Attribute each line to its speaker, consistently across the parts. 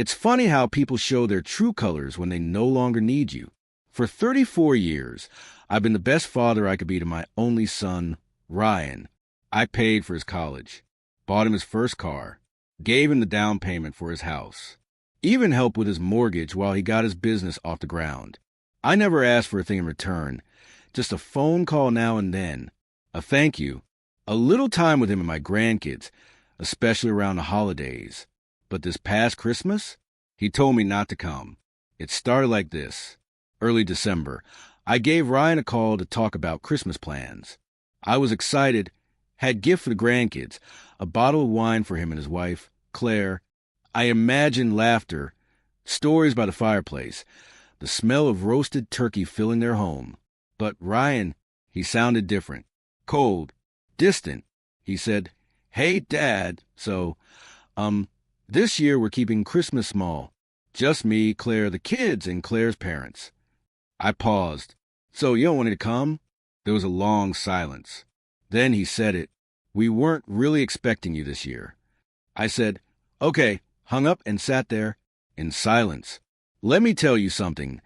Speaker 1: It's funny how people show their true colors when they no longer need you. For 34 years, I've been the best father I could be to my only son, Ryan. I paid for his college, bought him his first car, gave him the down payment for his house, even helped with his mortgage while he got his business off the ground. I never asked for a thing in return, just a phone call now and then, a thank you, a little time with him and my grandkids, especially around the holidays. But this past Christmas, he told me not to come. It started like this. Early December, I gave Ryan a call to talk about Christmas plans. I was excited, had gift for the grandkids, a bottle of wine for him and his wife, Claire. I imagined laughter, stories by the fireplace, the smell of roasted turkey filling their home. But Ryan, he sounded different, cold, distant. He said, "Hey, Dad, so, this year we're keeping Christmas small. Just me, Claire, the kids, and Claire's parents." I paused. "So you don't want me to come?" There was a long silence. Then he said it. "We weren't really expecting you this year." I said, "Okay," hung up and sat there in silence. Let me tell you something.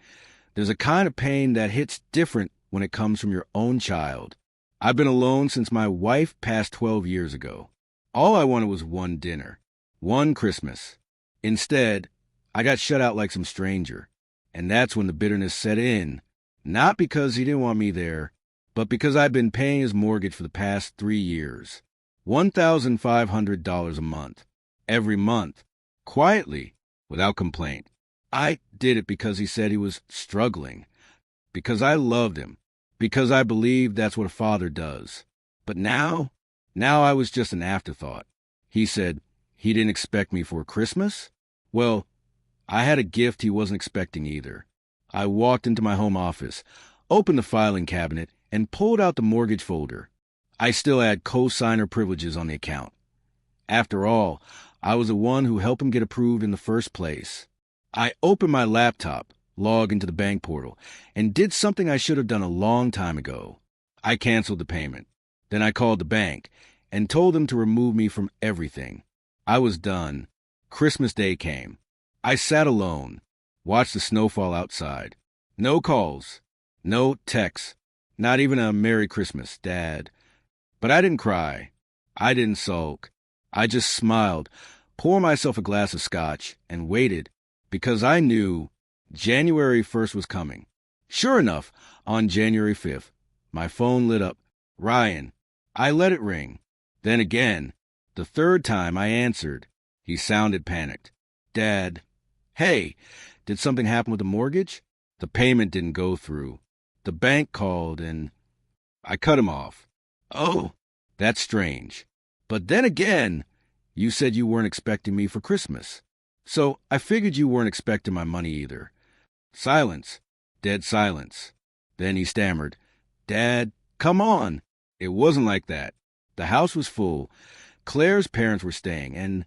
Speaker 1: There's a kind of pain that hits different when it comes from your own child. I've been alone since my wife passed 12 years ago. All I wanted was one dinner, one Christmas. Instead, I got shut out like some stranger. And that's when the bitterness set in. Not because he didn't want me there, but because I've been paying his mortgage for the past 3 years. $1,500 a month. Every month. Quietly. Without complaint. I did it because he said he was struggling. Because I loved him. Because I believed that's what a father does. But now I was just an afterthought. He said he didn't expect me for Christmas? Well, I had a gift he wasn't expecting either. I walked into my home office, opened the filing cabinet, and pulled out the mortgage folder. I still had co-signer privileges on the account. After all, I was the one who helped him get approved in the first place. I opened my laptop, logged into the bank portal, and did something I should have done a long time ago. I canceled the payment. Then I called the bank and told them to remove me from everything. I was done. Christmas Day came. I sat alone, watched the snow fall outside. No calls, no texts, not even a Merry Christmas, Dad. But I didn't cry. I didn't sulk. I just smiled, poured myself a glass of scotch, and waited, because I knew January 1st was coming. Sure enough, on January 5th, my phone lit up. Ryan. I let it ring. Then again. The third time I answered. He sounded panicked. Dad. Hey, did something happen with the mortgage? The payment didn't go through. The bank called and I cut him off. Oh, that's strange. But then again, you said you weren't expecting me for Christmas. So I figured you weren't expecting my money either. Silence. Dead silence. Then he stammered. Dad, come on. It wasn't like that. The house was full. Claire's parents were staying, and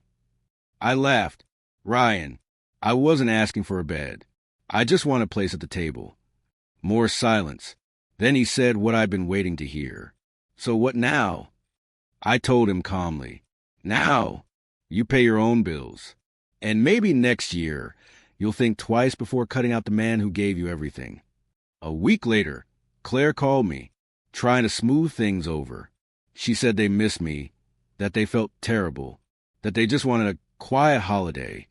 Speaker 1: I laughed. Ryan, I wasn't asking for a bed. I just want a place at the table. More silence. Then he said what I'd been waiting to hear. So what now? I told him calmly. Now, you pay your own bills. And maybe next year, you'll think twice before cutting out the man who gave you everything. A week later, Claire called me, trying to smooth things over. She said they missed me, that they felt terrible, that they just wanted a quiet holiday.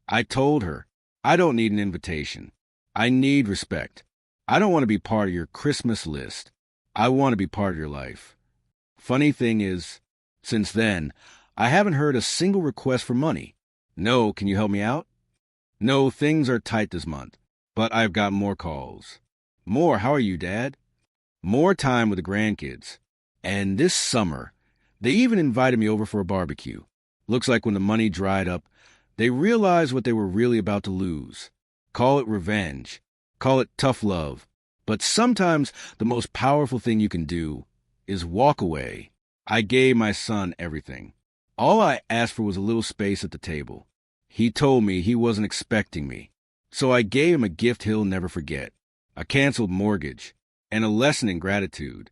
Speaker 1: I told her, I don't need an invitation. I need respect. I don't want to be part of your Christmas list. I want to be part of your life. Funny thing is, since then, I haven't heard a single request for money. No, can you help me out? No, things are tight this month, but I've got more calls. More, how are you, Dad? More time with the grandkids. And this summer, they even invited me over for a barbecue. Looks like when the money dried up, they realized what they were really about to lose. Call it revenge. Call it tough love. But sometimes the most powerful thing you can do is walk away. I gave my son everything. All I asked for was a little space at the table. He told me he wasn't expecting me. So I gave him a gift he'll never forget. A canceled mortgage and a lesson in gratitude.